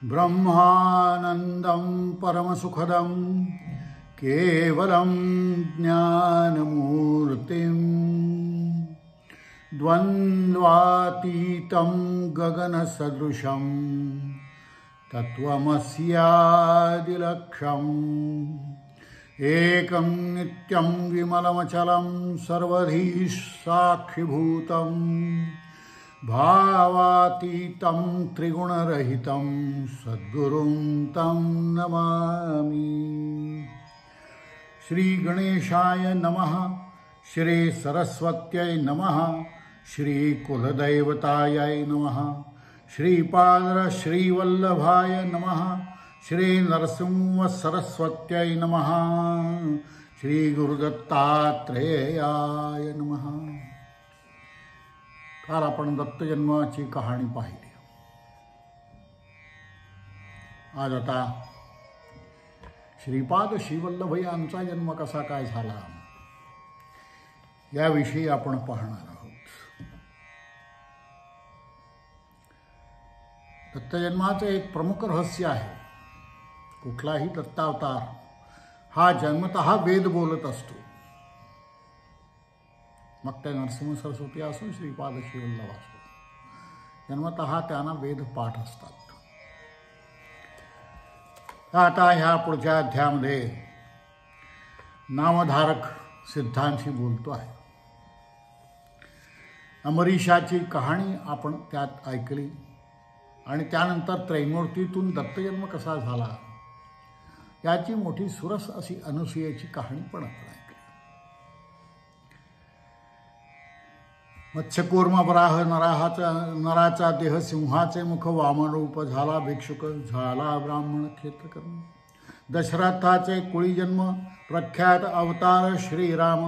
ब्रह्मानन्दं परमसुखदं केवलं ज्ञानमूर्तिं द्वन्द्वातीतं गगनसदृशं तत्त्वमस्यादिलक्ष्यम् एकं नित्यं विमलमचलं सर्वधी साक्षिभूतं भावातीतं त्रिगुणरहितं सद्गुरुं तं नमामि। श्री गणेशाय नमः, श्री सरस्वत्यै नमः, श्री कुलदैवतायै नमः, श्रीपाद श्रीवल्लभाय नमः, श्री नरसिंह सरस्वत्यै नमः, श्री गुरुदत्तात्रेयाय नमः। काल आपण दत्तजन्माची कहाणी पाहिली। आज आता श्रीपाद श्रीवल्लभ यांचा जन्म कसा काय झाला याविषयी आपण पाहणार आहोत। दत्तजन्माचे एक प्रमुख रहस्य आहे। कुठलाही दत्तावतार हा जन्मतः वेद बोलत असतो। मग ते नरसिंह सरस्वती असो, श्रीपाद श्रीवल्लभ असो, जन्मतः त्यांना वेद पाठ असतात। आता ह्या पुढच्या अध्यायामध्ये नामधारक सिद्धांशी बोलतो आहे। अमरीशाची कहाणी आपण त्यात ऐकली आणि त्यानंतर त्रैमूर्तीतून दत्तजन्म कसा झाला याची मोठी सुरस अशी अनुसूयेची कहाणी पण आपण ऐकली। मत्स्यकूर्म वराह नराचा देह सिंहाचे मुख वामन रूप झाला भिक्षुक झाला ब्राह्मण क्षेत्रकर्म दशरथाचे कुळी जन्म प्रख्यात अवतार श्रीराम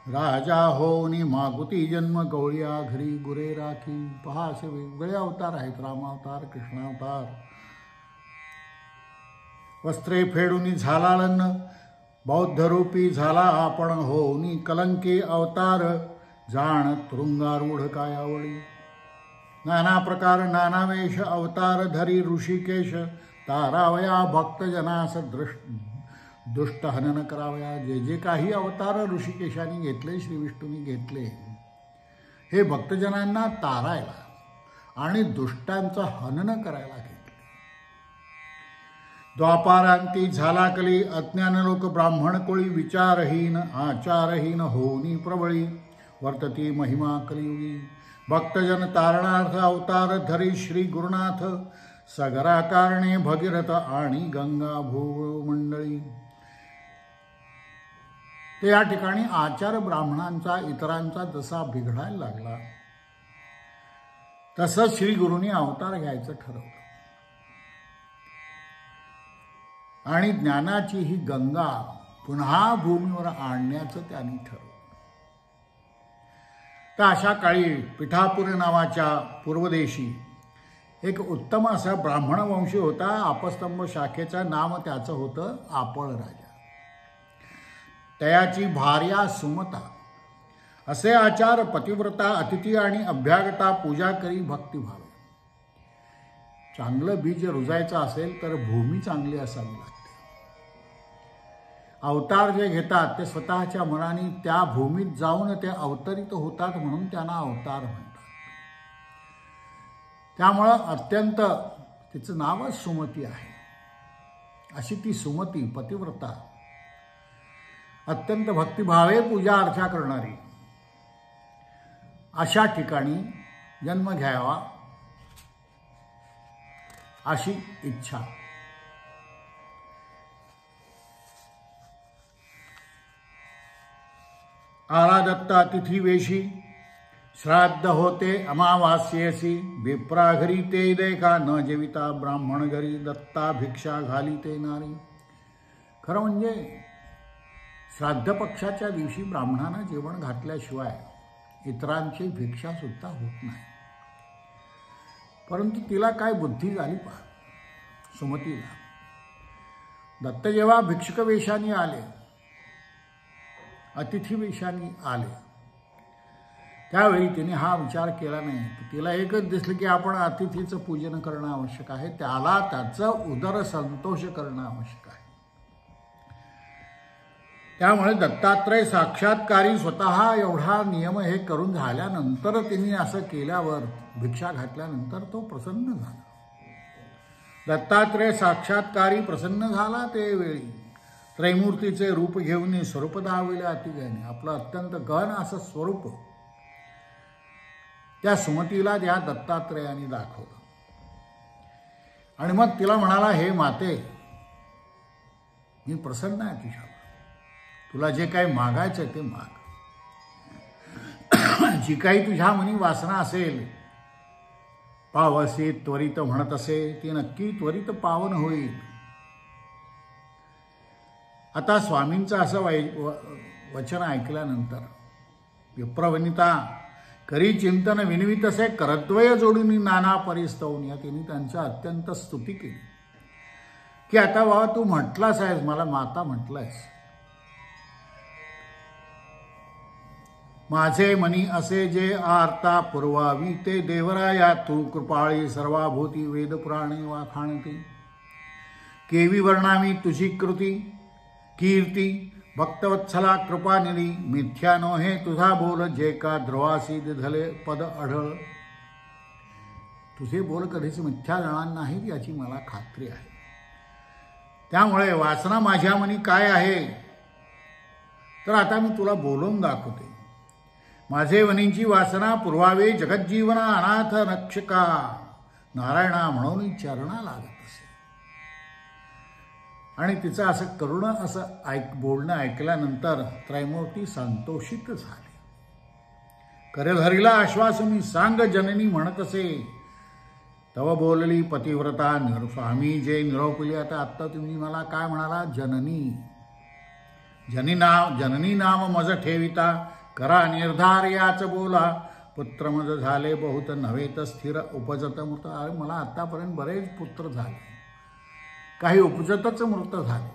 राजा होनी मागुती जन्म गवळ्या घरी गुरे राखी। पहा असे वेगवेगळे अवतार आहेत। रामावतार, कृष्णावतार। वस्त्रे फेडूनी झाला लन्न बौद्धरूपी झाला आपण होनी कलंकी अवतार जाण तुरुंगारूढ कायावळी। नाना प्रकार नाना वेश अवतार धरी ऋषिकेश तारावया भक्तजनास दुष्ट हनन करावया। जे जे काही अवतार ऋषिकेशांनी घेतले, श्री विष्णूंनी घेतले, हे भक्तजनांना तारायला आणि दुष्टांचं हनन करायला घेतले। द्वापारांती झाला कली अज्ञान लोक ब्राह्मण कोळी विचारहीन आचारहीन होनी प्रबळी वर्तती महिमा कलियुगी। भक्तजन तारणार्थ अवतार धरी श्री गुरुनाथ सगरा कारणे भगीरथ आणि गंगा भूमंडळी। ते या ठिकाणी आचार ब्राह्मणांचा इतरांचा जसा बिघडायला लागला तसं श्री गुरुनी अवतार घ्यायचं ठरवलं आणि ज्ञानाची ही गंगा पुन्हा भूमीवर आणण्याचं त्यांनी ठरवलं। तर अशा काळी पिठापूर नावाच्या पूर्वदेशी एक उत्तम असा ब्राह्मण वंशी होता। आपस्तंभ शाखेचं नाम त्याचं होतं आपण राजा। त्याची भार्या सुमता। असे आचार पतिव्रता अतिथी आणि अभ्यागता पूजा करी भक्तिभाव। चांगलं बीज रुजायचं असेल तर भूमी चांगली असावी लागते। अवतार जे घेतात ते स्वतःच्या मनाने त्या भूमीत जाऊन ते अवतरित होतात म्हणून त्यांना अवतार म्हणतात। त्यामुळं अत्यंत तिचं नावच सुमती आहे। अशी ती सुमती पतिव्रता अत्यंत भक्तिभावे पूजा अर्चा करणारी अशा ठिकाणी जन्म घ्यावा अशी इच्छा। आला दत्त अतिथी वेशी श्राद्ध होते अमावास्येसी। विप्रा घरी ते देखा न जेविता ब्राह्मण घरी दत्ता भिक्षा घाली ते नारी। खरं म्हणजे श्राद्ध पक्षाच्या दिवशी ब्राह्मणांना जेवण घातल्याशिवाय इतरांची भिक्षा सुद्धा होत नाही। परंतु तिला काय बुद्धी झाली पहा सुमतीला। दत्त जेव्हा भिक्षुक वेशाने आले, अतिथी वेशाने आले, त्यावेळी तिने हा विचार केला नाही. तिला एकच दिसलं की आपण अतिथीचं पूजन करणं आवश्यक आहे, त्याला त्याचं उदर संतोष करणं आवश्यक आहे. त्यामुळे दत्तात्रय साक्षात्कारी स्वतः एवढा नियम हे करून झाल्यानंतर तिने असं केल्यावर, भिक्षा घातल्यानंतर तो प्रसन्न झाला. दत्तात्रय साक्षात्कारी प्रसन्न झाला ते वेळी त्रैमूर्तीचे रूप घेऊन स्वरूप दाविले अतिगयाने. आपलं अत्यंत गहन असं स्वरूप त्या सुमतीला त्या दत्तात्रयाने दाखवलं. आणि मग तिला म्हणाला, हे माते, मी प्रसन्न आहे तुझ्यावर, तुला जे काही मागायचं ते माग. जी काही तुझ्या मनी वासना असेल, पावसे त्वरित म्हणत असे, ती नक्की त्वरित पावन होईल. आता स्वामींचं असं वचन ऐकल्यानंतर विप्रवनिता करी चिंतन विनवित असे करद्वय जोडून नाना परिस्तवून, या तिने त्यांच्या अत्यंत स्तुती केली की आता बाबा तू म्हटलास आहेस, मला माता म्हटलंयस. माझे मनी असे जे आर्ता पुरवावी, ते देवराया तू कृपाळी सर्वाभूती वेद पुराणी वाखाणती. केवी वर्णावी तुझी कृती कीर्ती, भक्तवत्सला कृपानिधी. मिथ्या नोहे तुझा बोल, जे का ध्रुवासी दिधले पद अढळ. तुझे बोल कधीच मिथ्या जाणार नाहीत याची मला खात्री आहे. त्यामुळे वासना माझ्या मनी काय आहे, तर आता मी तुला बोलून दाखवते. माझे वनींची वासना पुरवावे जगज्जीवना अनाथ रक्षका, नारायणा म्हणून चरणा लागत असे. आणि तिचं असं करुण असं बोलणं ऐकल्यानंतर त्रैमूर्ती संतोषित झाले. करधरीला आश्वासनी सांग जननी म्हणत असे, तव बोलली पतिव्रता स्वामी जे निरोपली. आता तुम्ही मला काय म्हणाला, जननी. जननी नाम मज ठेविता, करा निर्धार याच बोला. पुत्र मज झाले बहुत, नव्हे तर स्थिर उपजत मृत. अरे मला आतापर्यंत बरेच पुत्र झाले, काही उपजतच मृत झाले,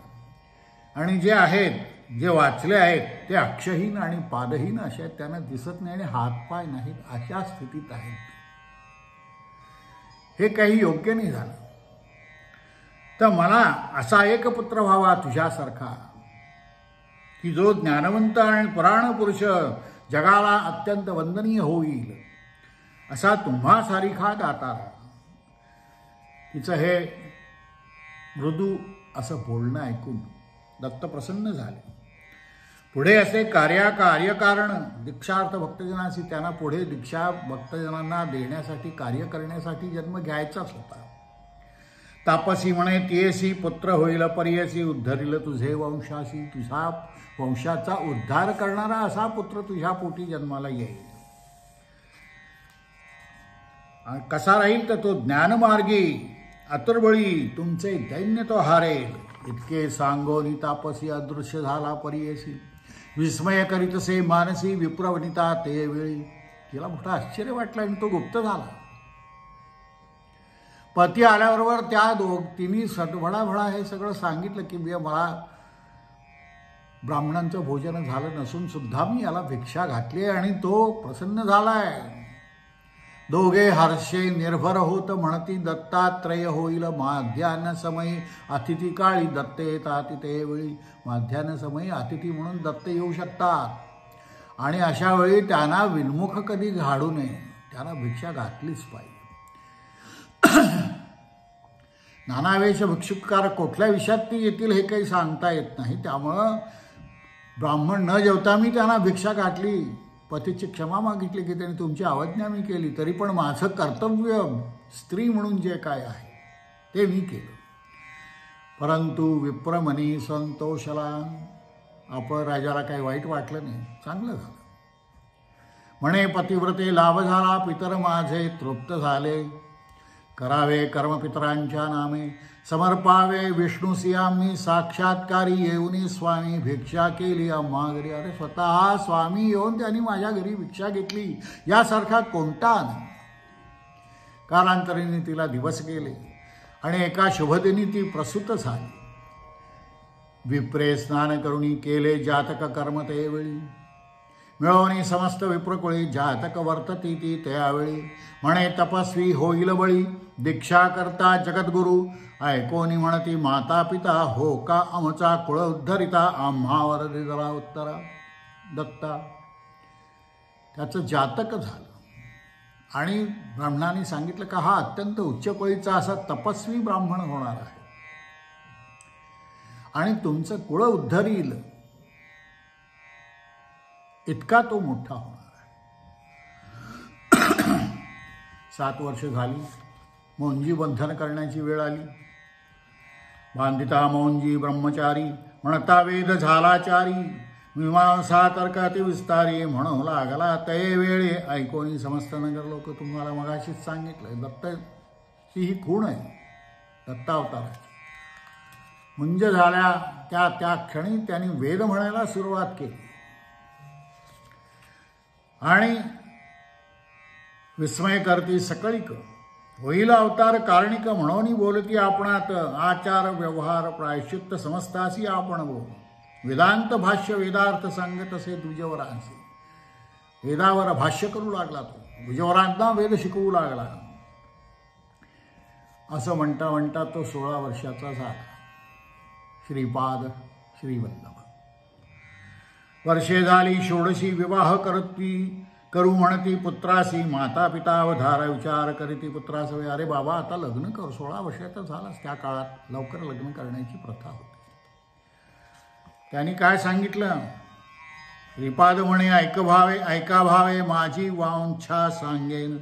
आणि जे आहेत, जे वाचले आहेत ते अक्षहीन आणि पादहीन असे आहेत, त्यांना दिसत नाही आणि हातपाय नाहीत, अशा स्थितीत आहेत. हे काही योग्य नाही झालं. तर मला असा एक पुत्र व्हावा तुझ्यासारखा, की जो ज्ञानवंत आणि पुराण पुरुष, जगाला अत्यंत वंदनीय होईल, असा तुम्हा सारिखा दातारा. तिचं हे मृदू असं बोलणं ऐकून दत्त प्रसन्न झाले. पुढे असे कार्यकारण दीक्षार्थ भक्तजनांशी, त्यांना पुढे दीक्षा भक्तजनांना देण्यासाठी, कार्य करण्यासाठी जन्म घ्यायचाच होता. तापसी म्हणे तियेसी पुत्र होईल परियसी, उद्धरिल तुझे वंशाशी. तुझा वंशाचा उद्धार करणारा असा पुत्र तुझ्या पोटी जन्माला येईल. कसा राहील तर तो ज्ञानमार्गी अतुर्बळी, तुमचे दैन्य तो हारेल. इतके सांगोनी तापसी अदृश्य झाला परियसी, विस्मय करीतसे मानसी विप्रवनिता ते वेळी. तिला मोठं आश्चर्य वाटलं आणि तो गुप्त झाला. पती आल्याबरोबर त्या तिने भडाभडा हे सगळं सांगितलं की मला ब्राह्मणांचं भोजन झालं नसून सुद्धा मी याला भिक्षा घातली आणि तो प्रसन्न झालाय. दोघे हर्षे निर्भर होत म्हणती, दत्तात्रय होईल माध्यान्ह समयी अतिथी काळी. दत्त येतात ते वेळी, माध्यान्ह समयी अतिथी म्हणून दत्त येऊ शकतात, आणि अशा वेळी त्यांना विन्मुख कधी घाडू नये, त्यांना भिक्षा घातलीच पाहिजे. नानावेश भिक्षुकार कुठल्या विषयात ती येतील हे काही सांगता येत नाही. त्यामुळं ब्राह्मण न जेवता मी त्यांना भिक्षा घातली, पतीची क्षमा मागितली की त्यांनी तुमची अवज्ञा मी केली, तरी पण माझं कर्तव्य स्त्री म्हणून जे काय आहे ते मी केलं. परंतु विप्रमनी संतोषला, आपण राजाला काही वाईट वाटलं नाही, चांगलं झालं. म्हणे पतिव्रते लाभ झाला, पितर माझे तृप्त झाले. करावे कर्म पितरांच्या नामे, समर्पावे विष्णूसी आम्ही. साक्षात्कारी येऊनी स्वामी भिक्षा केली आम्हा घरी. अरे स्वतः स्वामी येऊन त्यांनी माझ्या घरी भिक्षा घेतली, यासारखा कोणता आनंद. कालांतराने तिला दिवस गेले आणि एका शुभदिनी ती प्रसूत झाली. विप्रे स्नान करुणी केले जातक कर्म ते वेळी. मिळवणी समस्त विप्रकुळी जातक वर्तती ती त्यावेळी म्हणे तपस्वी होईल बळी दीक्षा करता जगद्गुरु ऐकोनी म्हणती माता पिता हो का आमचा कुळ उद्धरिता आम्हावर दिला उत्तरा दत्ता. त्याचं जातक झालं आणि ब्राह्मणाने सांगितलं का हा अत्यंत उच्चकोळीचा असा तपस्वी ब्राह्मण होणार आहे आणि तुमचं कुळ उद्धरील इतका तो मोठा होणार आहे. 7 वर्ष झाली. मौंजी बंधन करण्याची वेळ आली. बांधिता मौंजी ब्रह्मचारी म्हणता वेद झालाचारी मीमांसा तर्काती विस्तारी म्हणू लागला तये वेळी ऐकोनी समस्त नगर लोक. तुम्हाला मगाशीच सांगितलं दत्ताची ही खूण आहे दत्तावताराची. मुंज झाल्या त्या क्षणी त्यांनी वेद म्हणायला सुरुवात केली आणि विस्मय करती सकळीक होईल अवतार कारणिक म्हणून बोलती आपणात आचार व्यवहार प्रायश्चित्त समस्तासी आपण बोल. वेदांत भाष्य वेदार्थ सांगत असे द्विजवरांचे. वेदावर भाष्य करू लागला तो. द्विजवरांना वेद शिकवू लागला. असं म्हणता म्हणता तो 16 वर्षाचा झाला. श्रीपाद श्रीवल्लभ. वर्षे झाली 16शी विवाह करू म्हणती पुत्रासी माता पिता अवधार विचार करीती पुत्रासवे. अरे बाबा आता लग्न कर. 16 वर्षाचा झालास. त्या काळात लवकर लग्न करण्याची प्रथा होती. त्यांनी काय सांगितलं. श्रीपाद म्हणे ऐका भावे माझी वांछा सांगेन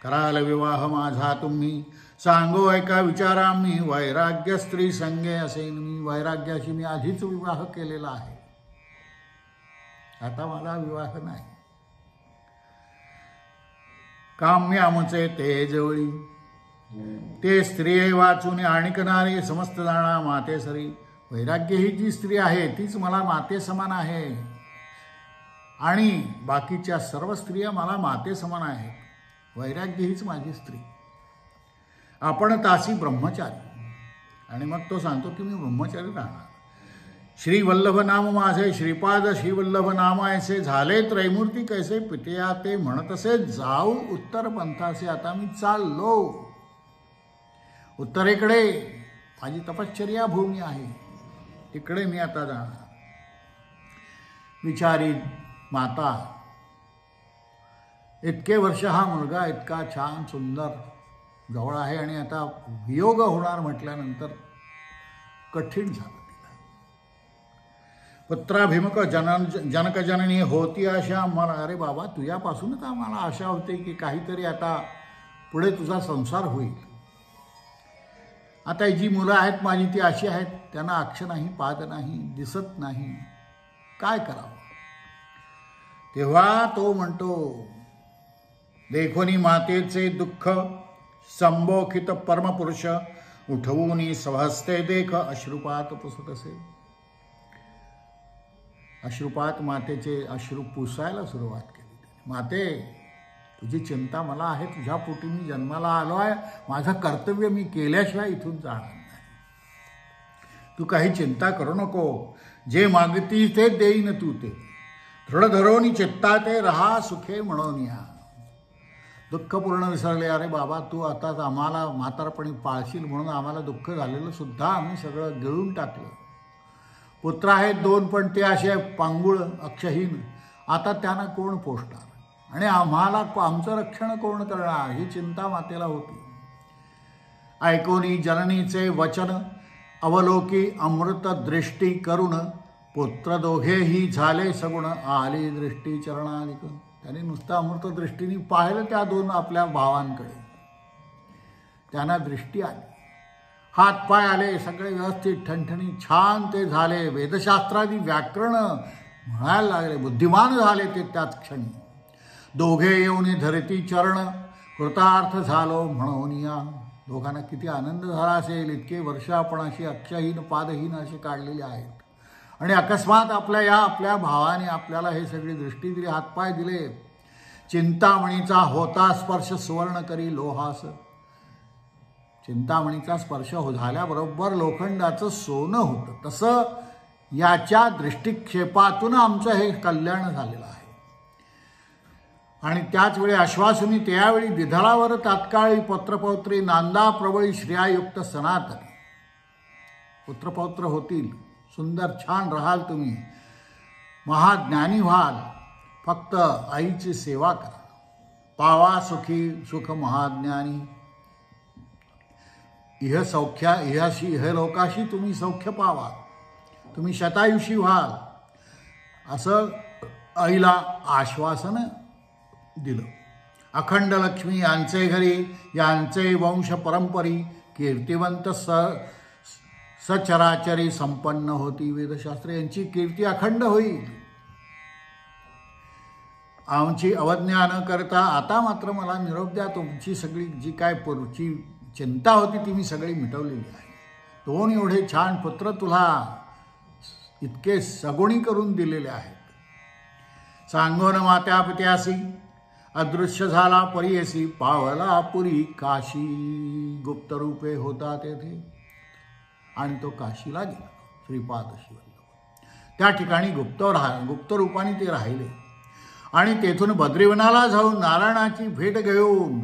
कराल विवाह माझा तुम्ही सांगो ऐका विचारा मी वैराग्य स्त्री संगे असेन. मी वैराग्याशी मी आधीच विवाह केलेला आहे. आता मला विवाह नाही. काम्य आमचे ते जवळी ते स्त्रिये वाचून आणिकणारे समस्त जाणा माते सरी. वैराग्य ही जी स्त्री आहे तीच मला माते समान आहे आणि बाकीच्या सर्व स्त्रिया मला माते समान आहेत. वैराग्य हीच माझी स्त्री. आपण तासी ब्रह्मचारी. आणि मग तो सांगतो की मी ब्रह्मचारी राहणार. श्रीवल्लभ नाम माझे श्रीपाद श्रीवल्लभ नाम ऐसे झाले त्रैमूर्ती कैसे पितया ते म्हणत असे जाऊ उत्तर पंथासे. आता मी चाललो उत्तरेकडे. माझी तपश्चर्या भूमी आहे तिकडे मी आता जाणार. विचारी माता इतके वर्ष हा मुलगा इतका छान सुंदर जवळ आहे आणि आता वियोग होणार म्हटल्यानंतर कठीण झालं. पुत्राभिमुख जनकजननी होती आशा मला. अरे बाबा तुझ्यापासूनच आम्हाला आशा होती की काहीतरी आता पुढे तुझा संसार होईल. आता जी मुलं आहेत माझी ती अशी आहेत त्यांना अक्ष नाही पाद नाही दिसत नाही. काय करावं. तेव्हा तो म्हणतो देखोनी मातेचे दुःख संबोखित परमपुरुष उठवून स्वहस्ते देख अश्रुपात पुसत असे. अश्रुपात मातेचे अश्रू पुसायला सुरुवात केली. माते तुझी चिंता मला आहे. तुझ्या पोटी मी जन्माला आलो आहे. माझं कर्तव्य मी केल्याशिवाय इथून जाणार नाही. तू काही चिंता करू नको. जे मागती ते देईन तू ते. दृढ धरोनी चित्ता ते रहा सुखे म्हणून या. दुःख पूर्ण विसरले. अरे बाबा तू आताच आम्हाला म्हातारपणी पाळशील म्हणून आम्हाला दुःख झालेलं सुद्धा आम्ही सगळं गिळून टाकलं. पुत्र आहेत 2 पण ते असे पांगुळ अक्षहीन. आता त्यांना कोण पोषणार आणि आम्हाला आमचं रक्षण कोण करणार ही चिंता मातेला होती. ऐकोनी जननीचे वचन अवलोकी अमृत दृष्टी करून पुत्र दोघेही झाले सगुण आली दृष्टी चरणालिक. त्यांनी नुसतं अमृत दृष्टीने पाहिलं त्या 2 आपल्या भावांकडे. त्यांना दृष्टी आली. हातपाय आले सगळे व्यवस्थित ठणठणी छान ते झाले. वेदशास्त्रादी व्याकरण म्हणायला लागले. बुद्धिमान झाले ते त्याच क्षणी. दोघे येऊन धरती चरण कृतार्थ झालो म्हणून या. दोघांना किती आनंद झाला असेल. इतके वर्ष आपण अशी अक्षहीन पादहीन असे काढलेले आहेत आणि अकस्मात आपल्या भावाने आपल्याला हे सगळी दृष्टी दिली हातपाय दिले. चिंतामणीचा होता स्पर्श सुवर्ण करी लोहास. चिंतामणीचा स्पर्श झाल्याबरोबर लोखंडाचं सोनं होतं. तसं याच्या दृष्टिक्षेपातून आमचं हे कल्याण झालेलं आहे. आणि त्याच वेळी आश्वासुनी त्यावेळी दिधलावर तात्काळी पत्रपौत्री नांदा प्रबळी श्रेयायुक्त सनातनी. पुत्रपौत्र होतील, सुंदर छान राहाल, तुम्ही महाज्ञानी व्हाल, फक्त आईची सेवा करा. पावा सुखी सुख महाज्ञानी. इह सौख्या इहाशी इह लोकाशी तुम्ही सौख्य पावा, तुम्ही शतायुषी व्हाल, असं आईला आश्वासन दिलं. अखंड लक्ष्मी यांचे घरी, यांचे वंश परंपरी, कीर्तिवंत सचराचरी संपन्न होती वेदशास्त्र. यांची कीर्ती अखंड होईल. आमची अवज्ञा न करता आता मात्र मला निरोप द्या. तुमची सगळी जी काय पुढची चिंता होती ती मी सगळी मिटवलेली आहे. 2 एवढे छान पुत्र तुला इतके सगुणी करून दिलेले आहेत. सांगोन मात्या पित्यासी, अदृश्य झाला परियसी, पावला पुरी काशी. गुप्त रूपे होता तेथे, आणि तो काशीला गेला. श्रीपाद शिवल्लभ त्या ठिकाणी गुप्त रूपाने ते राहिले. आणि तेथून बद्रीवनाला जाऊन नारायणाची भेट घेऊन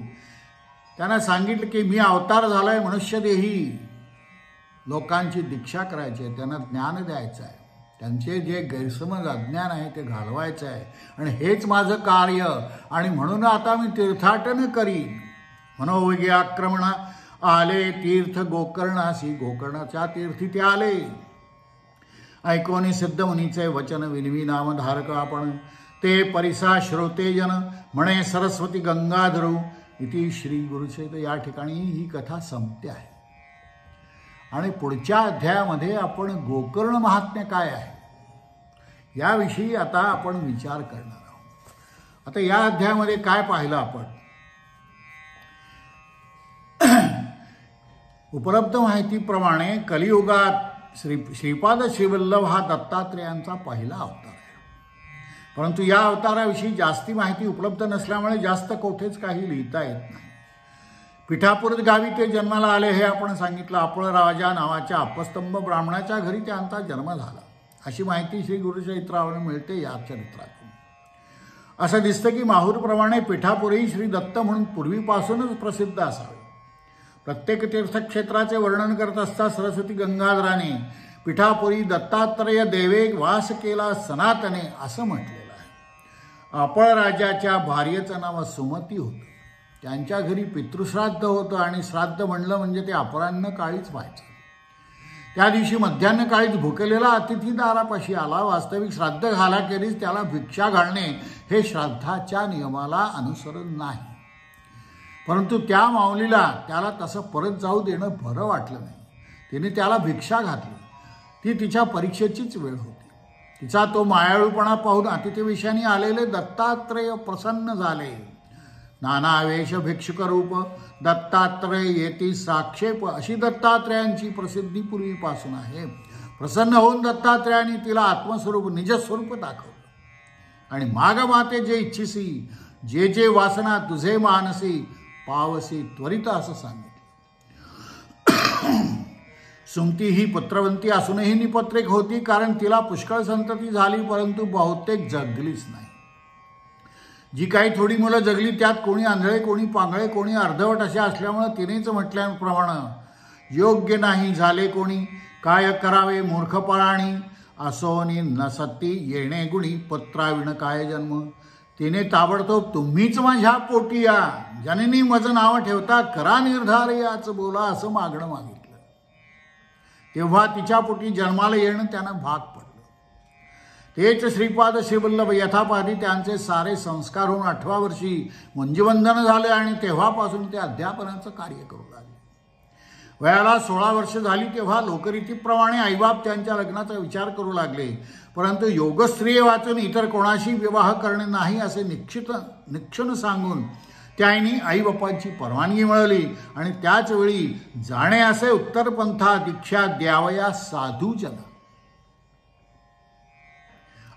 त्यांना सांगितलं की मी अवतार झालाय मनुष्यदेही, लोकांची दीक्षा करायची आहे, त्यांना ज्ञान द्यायचं आहे, त्यांचे जे गैरसमज अज्ञान आहे ते घालवायचं आहे, आणि हेच माझं कार्य. आणि म्हणून आता मी तीर्थाटन करीन. मनोविगी आक्रमण आले तीर्थ गोकर्णासी, गोकर्णाच्या तीर्थी ते आले. ऐकोनी सिद्धमुनीचे वचन विनवी नामधारक आपण, ते परिसा श्रोतेजन म्हणे सरस्वती गंगाधरू. इति श्री गुरुचरित. या ठिकाणी ही कथा संपते आहे. आणि पुढच्या अध्यायामध्ये आपण गोकर्ण महात्म्य काय आहे याविषयी आता आपण विचार करणार आहोत. आता या अध्यायामध्ये काय पाहिलं आपण? उपलब्ध माहितीप्रमाणे कलियुगात श्रीपाद श्रीवल्लभ हा दत्तात्रेयांचा पहिला अवतार आहे. परंतु या अवताराविषयी जास्ती माहिती उपलब्ध नसल्यामुळे जास्त कोठेच काही लिहिता येत नाही. पिठापूर गावी ते जन्माला आले हे आपण सांगितलं. आपळराजा नावाच्या अपस्तंभ ब्राह्मणाच्या घरी त्यांचा जन्म झाला अशी माहिती श्री गुरुचरित्रावर मिळते या चरित्रातून. असं दिसतं की माहूरप्रमाणे पिठापूरही श्री दत्त म्हणून पूर्वीपासूनच प्रसिद्ध असावे. प्रत्येक तीर्थक्षेत्राचे वर्णन करत असता सरस्वती गंगाधराने पिठापुरी दत्तात्रेय देवे वास केला सनातने असं म्हटलेलं आहे. आपळराजाच्या भार्येचं नाव सुमती होतं. त्यांच्या घरी पितृश्राद्ध होतं आणि श्राद्ध म्हणलं म्हणजे ते अपराह्न काळीच व्हायचं. त्या दिवशी मध्यान्ह काळीच भुकेलेला अतिथी दारापाशी आला. वास्तविक श्राद्ध घालाखेरीज त्याला भिक्षा घालणे हे श्राद्धाच्या नियमाला अनुसरण नाही. परंतु त्या माऊलीला त्याला तसं परत जाऊ देणं बरं वाटलं नाही. तिने त्याला भिक्षा घातली. ती तिच्या परीक्षेचीच वेळ होती. तिचा तो मायाळूपणा पाहून अतिथीविषयाने आलेले दत्तात्रेय प्रसन्न झाले. नाना वेश भिक्षुक रूप दत्तात्रेय येती साक्षेप अशी दत्तात्रेयांची प्रसिद्धी पूर्वीपासून आहे. प्रसन्न होऊन दत्तात्रेयांनी तिला आत्मस्वरूप निजस्वरूप दाखवलं आणि माग माते जे इच्छिसी जे जे वासना तुझे मानसी पावसी त्वरित असं सांगितलं. सुमती ही पुत्रवंती असूनही निपत्रिक होती, कारण तिला पुष्कळ संतती झाली परंतु बहुतेक जगलीच नाही. जी काही थोडी मुलं जगली त्यात कोणी आंधळे कोणी पांगळे कोणी अर्धवट असे असल्यामुळे तिनेच म्हटल्याप्रमाणे योग्य नाही झाले कोणी. काय करावे मूर्खपणाने असोनी नसती येणे गुणी पुत्राविण काय जन्म. तिने ताबडतोब तुम्हीच माझ्या पोटी या जननी मज नाव ठेवता करा निर्धार याच बोला असं मागणं मागितलं. तेव्हा तिच्या पोटी जन्माला येणं त्यांना भाग पडलं. तेच श्रीपाद श्रीवल्लभ यथापाधी त्यांचे सारे संस्कार होऊन 8व्या वर्षी मुंजीवंदन झाले आणि तेव्हापासून ते अध्यापनाचं कार्य करू लागले. वयाला 16 वर्ष झाली तेव्हा लोकरीतीप्रमाणे आईबाप त्यांच्या लग्नाचा विचार करू लागले. परंतु योगस्त्रिये वाचून इतर कोणाशी विवाह करणे नाही असे निक्षण सांगून त्यांनी आईबापांची परवानगी मिळवली आणि त्याच वेळी जाणे असे उत्तरपंथा दीक्षा द्यावया साधूजना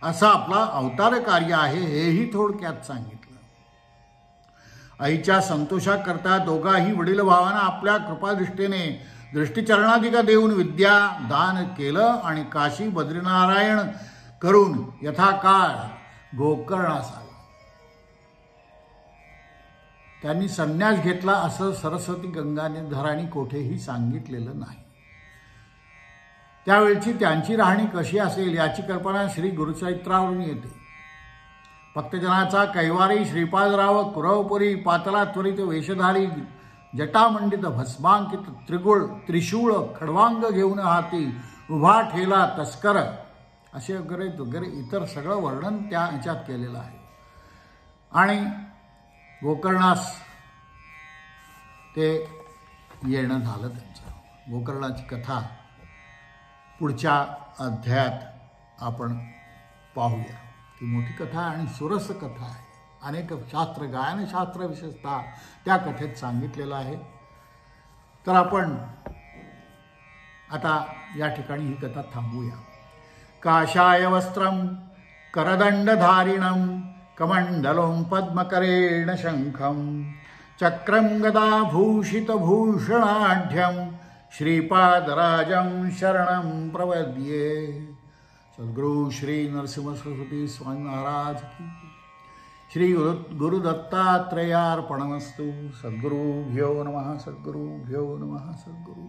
असा आपला अवतार कार्य आहे हेही थोडक्यात सांगितलं. आईच्या संतोषाकरता दोघाही वडील भावांना आपल्या कृपादृष्टीने दृष्टीचरणाधिका देऊन विद्या दान केलं आणि काशी बद्रीनारायण करून यथाकाळ गोकर्णास आला. त्यांनी संन्यास घेतला असं सरस्वती गंगाधरांनी कोठेही सांगितलेलं नाही. त्यावेळची त्यांची राहणी कशी असेल याची कल्पना श्री गुरुचरित्रावरून येते. भक्तजनाचा कैवारी श्रीपादराव कुरवपुरी पातला त्वरित वेशधारी जटामंडित भस्मांकित त्रिशूळ खडवांग घेऊन हाती उभा ठेला तस्कर असे वगैरे वगैरे इतर सगळं वर्णन त्या ह्याच्यात केलेलं आहे. आणि गोकर्णास ते येणं झालं त्यांचं. गोकर्णाची कथा पुढच्या अध्यायात आपण पाहूया. ती मोठी कथा आणि सुरस कथा आहे. अनेक शास्त्र गायनशास्त्र विशेषतः त्या कथेत सांगितलेलं आहे. तर आपण आता या ठिकाणी ही कथा थांबूया. काषाय वस्त्रं करदंडधारिणं कमंडलं पद्मकरेण शंखं चक्रं गदाभूषितभूषणाढ्यं श्रीपादराजं शरणं प्रपद्ये. सद्गुरु श्री नरसिंह सरस्वती स्वामी महाराज की. श्री गुरुदत्तात्रेयार्पणमस्तु. सद्गुरुभ्यो नमः. सद्गुरुभ्यो नमः. सद्गुरु